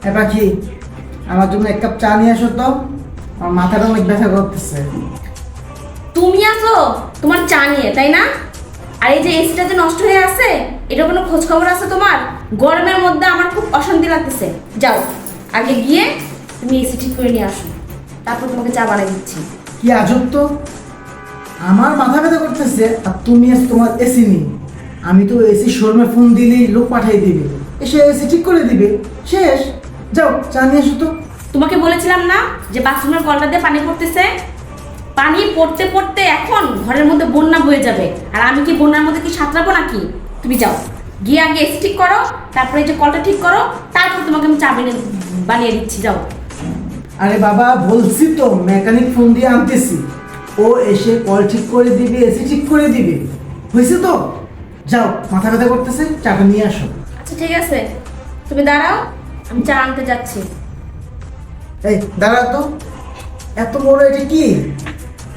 এবার কি আমার জন্য এক কাপ চা নিয়ে আসো তো, আমার মাথাটা অনেক ব্যথা করতেছে। তুমি আসো তোমার চা নিয়ে, তাই না? আর এই যে এসিটা যে নষ্ট হয়ে আছে, এটা কোনো খোঁজ খবর আছে তোমার? গরমের মধ্যে আমার খুব অশান্তি লাগতেছে। যাও আগে গিয়ে তুমি এসি ঠিক করে নিয়ে আসো, তারপর তোমাকে চা বানিয়ে দিচ্ছি। কি আজব তো, আমার মাথা ব্যথা করতেছে আর তুমি তোমার এসি নিয়ে। আমি তো এসি শোরুমে ফোন দিলেই লোক পাঠিয়ে দিবে, এসে এসি ঠিক করে দিবে, শেষ। যাও চা নিয়ে এসো তো। তোমাকে বলেছিলাম না যে বাথরুমের কলটা দিয়ে পানি পড়তেছে? পানি পড়তে পড়তে এখন ঘরের মধ্যে বন্যা বয়ে যাবে, আর আমি কি বন্যার মধ্যে কি সাঁতরাবো নাকি? তুমি যাও গিয়ে আগে এসি ঠিক করো, তারপরে এই যে কলটা ঠিক করো, তারপর তোমাকে আমি চা বানিয়ে দিচ্ছি। যাও। আরে বাবা, বলছি তো মেকানিক ফোন দিয়ে আনতেছি, ও এসে কল ঠিক করে দিবে, এসি ঠিক করে দিবে, হয়েছে তো। যাও, মাথা ব্যথা করতেছে, চাটা নিয়ে আসো। আচ্ছা ঠিক আছে, তুমি দাঁড়াও, আমি চা আনতে যাচ্ছি। এই দাঁড়া তো, এত বড় এটা কি?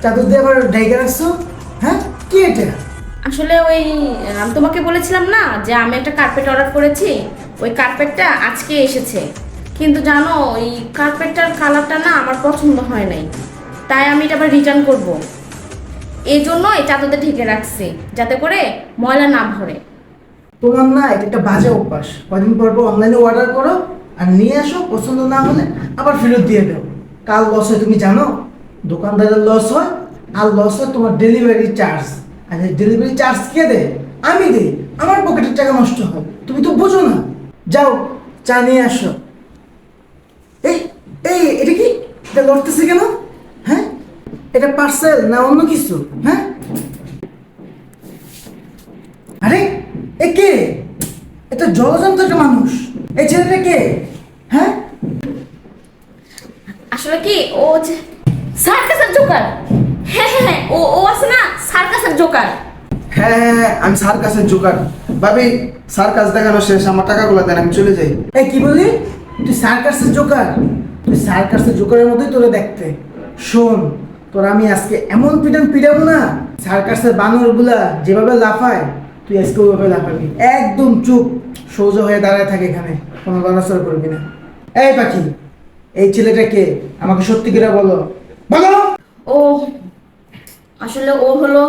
চাদর দিয়ে আবার ঢেকে রাখছো? হ্যাঁ, কি এটা? আসলে ওই আমি তোমাকে বলেছিলাম না যে আমি একটা কার্পেট অর্ডার করেছি, ওই কার্পেটটা আজকে এসেছে। কিন্তু জানো ওই কার্পেটটার কালারটা না আমার পছন্দ হয় নাই, তাই আমি এটা আবার রিটার্ন করব। এই জন্য এই চাদরটা ঢেকে রাখছি যাতে করে ময়লা না ভরে। তোমার না এটা একটা বাজে অভ্যাস। কদিন পর পর অনলাইনে অর্ডার করো আর নিয়ে আসো, পছন্দ না হলে আবার ফেরত দিয়ে দাও। কাল লস হয় তুমি জানো? দোকানদারের লস হয়, আর লস হয় তোমার ডেলিভারি চার্জ। আর এই ডেলিভারি চার্জ কে দেয়? আমি দিই, আমার পকেটের টাকা নষ্ট হয়। তুমি তো বোঝো না। যাও চা নিয়ে আসো। এই এই এটা কি? এটা লড়তেছে কেন? হ্যাঁ, এটা পার্সেল না অন্য কিছু? হ্যাঁ, আরে এ কে? এটা জলজন্ত একটা মানুষ। এই ছেলেটা কে? হ্যাঁ, আসলে কি ও যে সার্কাসের জোকার। হ্যাঁ হ্যাঁ হ্যাঁ, ও ও আছে না সার্কাসের জোকার। হ্যাঁ হ্যাঁ হ্যাঁ, আমি সার্কাসের জোকার। ভাবি, সার্কাস দেখানো শেষ, আমার টাকাগুলো দেন, আমি চলে যাই। এই কি বললি? তুই সার্কাসের জোকার? তুই সার্কাসের জোকারের মতোই তোরে দেখতে। শোন, তোর আমি আজকে এমন পিটাবো না, সার্কাসের বানরগুলা যেভাবে লাফায় তুই আজকে ওইভাবে লাফাবি। একদম চুপ সোজা হয়ে দাঁড়ায় থাকে এখানে, কোনো লড়াচড়া করবি না। এই পাখি, এই ছেলেটা কে? আমাকে সত্যি করে বলো, বলো। ও আসলে ও হলো,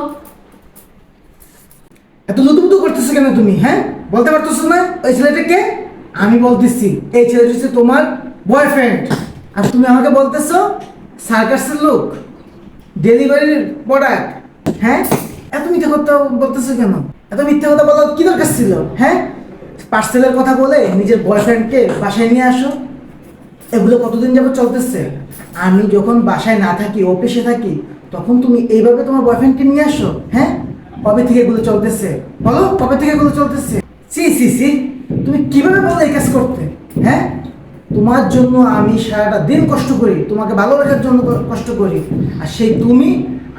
এত লুতুপুতু করতেছো কেন তুমি? হ্যাঁ, বলতে পারতেছো না ওই ছেলেটা কে? আমি বলতেছি এই ছেলেটা হচ্ছে তোমার বয়ফ্রেন্ড, আর তুমি আমাকে বলতেছো সার্কাসের লোক, ডেলিভারির প্রোডাক্ট। হ্যাঁ, এত মিথ্যা কথা বলতেছো কেন? এত মিথ্যা কথা বলার কি দরকার ছিল? হ্যাঁ, পার্সেলের কথা বলে নিজের বয়ফ্রেন্ডকে বাসায় নিয়ে আসো। এগুলো কতদিন যাবত চলতেছে? আমি যখন বাসায় না থাকি, অফিসে থাকি, তখন তুমি এইভাবে তোমার বয়ফ্রেন্ডকে নিয়ে আসো। হ্যাঁ, কবে থেকে এগুলো চলতেছে? বলো, কবে থেকে এগুলো চলতেছে? সি সি সি, তুমি কিভাবে বলো এই কাজ করতে? হ্যাঁ, তোমার জন্য আমি সারাটা দিন কষ্ট করি, তোমাকে ভালো রাখার জন্য কষ্ট করি, আর সেই তুমি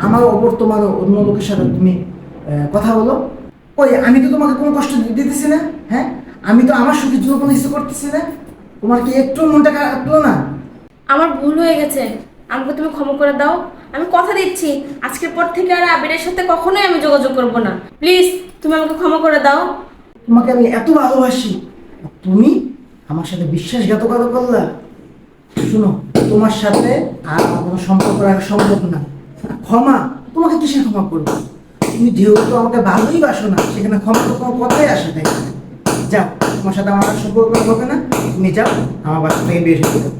আমার অবর্তমানে অন্য লোকের সাথে তুমি কথা বলো। ওই আমি তো তোমাকে কোনো কষ্ট দিতেছি না। হ্যাঁ, আমি তো আমার সুখের জন্য কোনো কিছু করতেছি না। তোমার কি একটু মনটা কাটলো না? আমার ভুল হয়ে গেছে, আমাকে তুমি ক্ষমা করে দাও। আমি কথা দিচ্ছি আজকের পর থেকে আর আবিরের সাথে কখনোই আমি যোগাযোগ করব না। প্লিজ তুমি আমাকে ক্ষমা করে দাও। তোমাকে আমি এত ভালোবাসি, আর তুমি আমার সাথে বিশ্বাসঘাতকতা করলা। শোনো, তোমার সাথে আর আমার কোনো সম্পর্ক রাখা সম্ভব না। ক্ষমা, তোমাকে কিসের ক্ষমা করবো? তুমি যেহেতু আমাকে ভালোই বাসো না, সেখানে ক্ষমা তো কোনো কথাই আসে না। যাও, তোমার সাথে আমার আর সম্পর্ক হবে না। তুমি যাও, আমার বাসা থেকে বের হয়ে যাও।